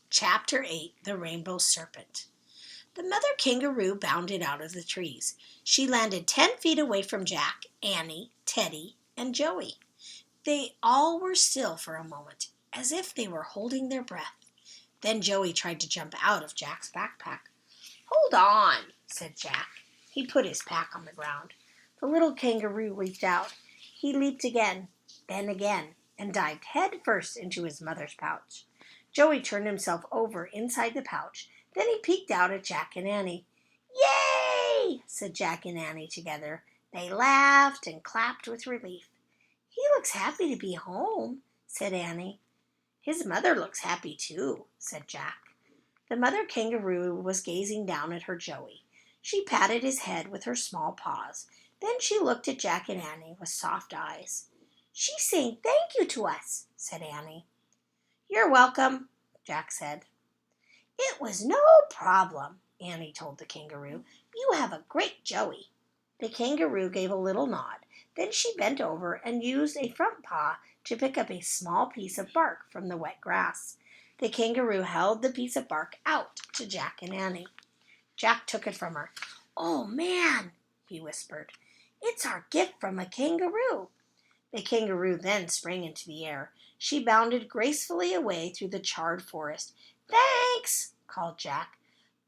Chapter 8 The Rainbow Serpent. The mother kangaroo bounded out of the trees. She landed 10 feet away from Jack, Annie, Teddy, and Joey. They all were still for a moment, as if they were holding their breath. Then Joey tried to jump out of Jack's backpack. "Hold on," said Jack. He put his pack on the ground. The little kangaroo leaped out. He leaped again, then again, and dived head first into his mother's pouch. Joey turned himself over inside the pouch. Then he peeked out at Jack and Annie. "Yay!" said Jack and Annie together. They laughed and clapped with relief. "He looks happy to be home," said Annie. "His mother looks happy too," said Jack. The mother kangaroo was gazing down at her Joey. She patted his head with her small paws. Then she looked at Jack and Annie with soft eyes. "She's saying thank you to us," said Annie. "You're welcome," Jack said. "It was no problem," Annie told the kangaroo. "You have a great Joey." The kangaroo gave a little nod. Then she bent over and used a front paw to pick up a small piece of bark from the wet grass. The kangaroo held the piece of bark out to Jack and Annie. Jack took it from her. "Oh, man," he whispered. "It's our gift from a kangaroo." The kangaroo then sprang into the air. She bounded gracefully away through the charred forest. "Thanks," called Jack.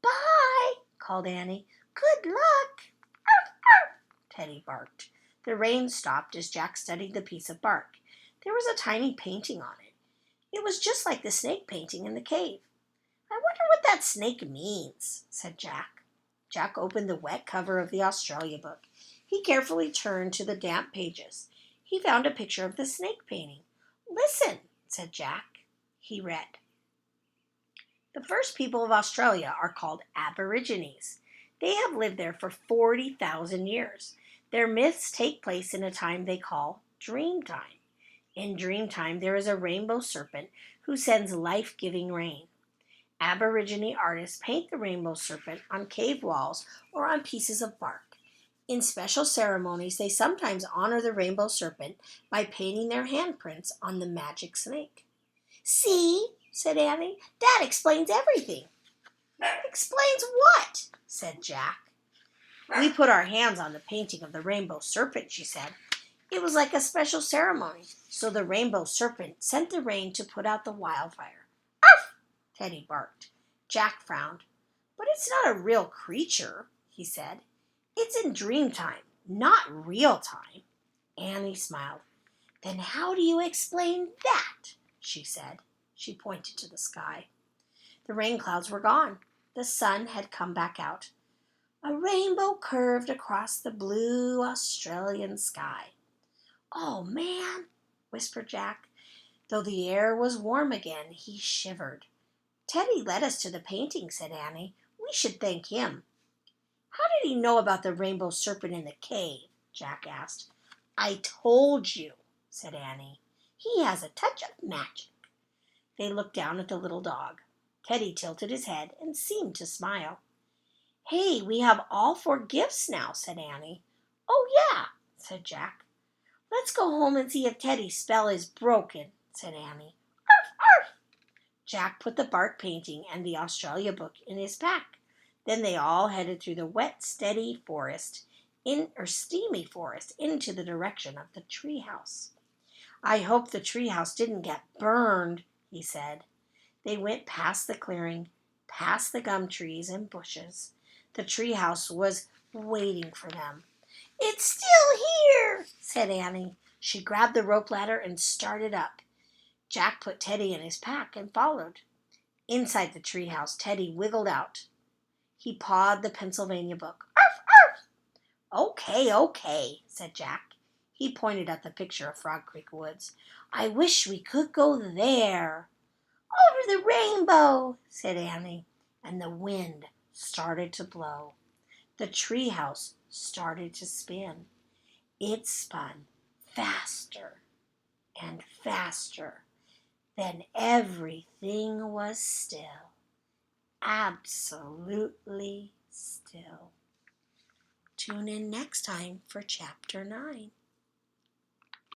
"Bye," called Annie. "Good luck." "Arf, arf," Teddy barked. The rain stopped as Jack studied the piece of bark. There was a tiny painting on it. It was just like the snake painting in the cave. "I wonder what that snake means," said Jack. Jack opened the wet cover of the Australia book. He carefully turned to the damp pages. He found a picture of the snake painting. "Listen," said Jack. He read, "The first people of Australia are called Aborigines. They have lived there for 40,000 years. Their myths take place in a time they call Dreamtime. In Dreamtime, there is a rainbow serpent who sends life-giving rain. Aborigine artists paint the rainbow serpent on cave walls or on pieces of bark. In special ceremonies, they sometimes honor the rainbow serpent by painting their handprints on the magic snake." "See," said Annie, "that explains everything." "Explains what?" said Jack. "We put our hands on the painting of the rainbow serpent," she said. "It was like a special ceremony, so the rainbow serpent sent the rain to put out the wildfire." "Arf!" Teddy barked. Jack frowned. "But it's not a real creature," he said. "It's in dream time, not real time." Annie smiled. "Then how do you explain that?" she said. She pointed to the sky. The rain clouds were gone. The sun had come back out. A rainbow curved across the blue Australian sky. "Oh, man," whispered Jack. Though the air was warm again, he shivered. "Teddy led us to the painting," said Annie. "We should thank him." "How did he know about the rainbow serpent in the cave?" Jack asked. "I told you," said Annie. "He has a touch of magic." They looked down at the little dog. Teddy tilted his head and seemed to smile. "Hey, we have all 4 gifts now," said Annie. "Oh, yeah," said Jack. "Let's go home and see if Teddy's spell is broken," said Annie. "Arf, arf." Jack put the bark painting and the Australia book in his pack. Then they all headed through the wet, steamy forest into the direction of the treehouse. "I hope the treehouse didn't get burned," he said. They went past the clearing, past the gum trees and bushes. The treehouse was waiting for them. "It's still here," said Annie. She grabbed the rope ladder and started up. Jack put Teddy in his pack and followed. Inside the treehouse, Teddy wiggled out. He pawed the Pennsylvania book. "Arf, arf." Okay, said Jack. He pointed at the picture of Frog Creek Woods. "I wish we could go there." "Over the rainbow," said Annie, and the wind started to blow. The treehouse started to spin. It spun faster and faster. Then everything was still, absolutely still. Tune in next time for Chapter 9.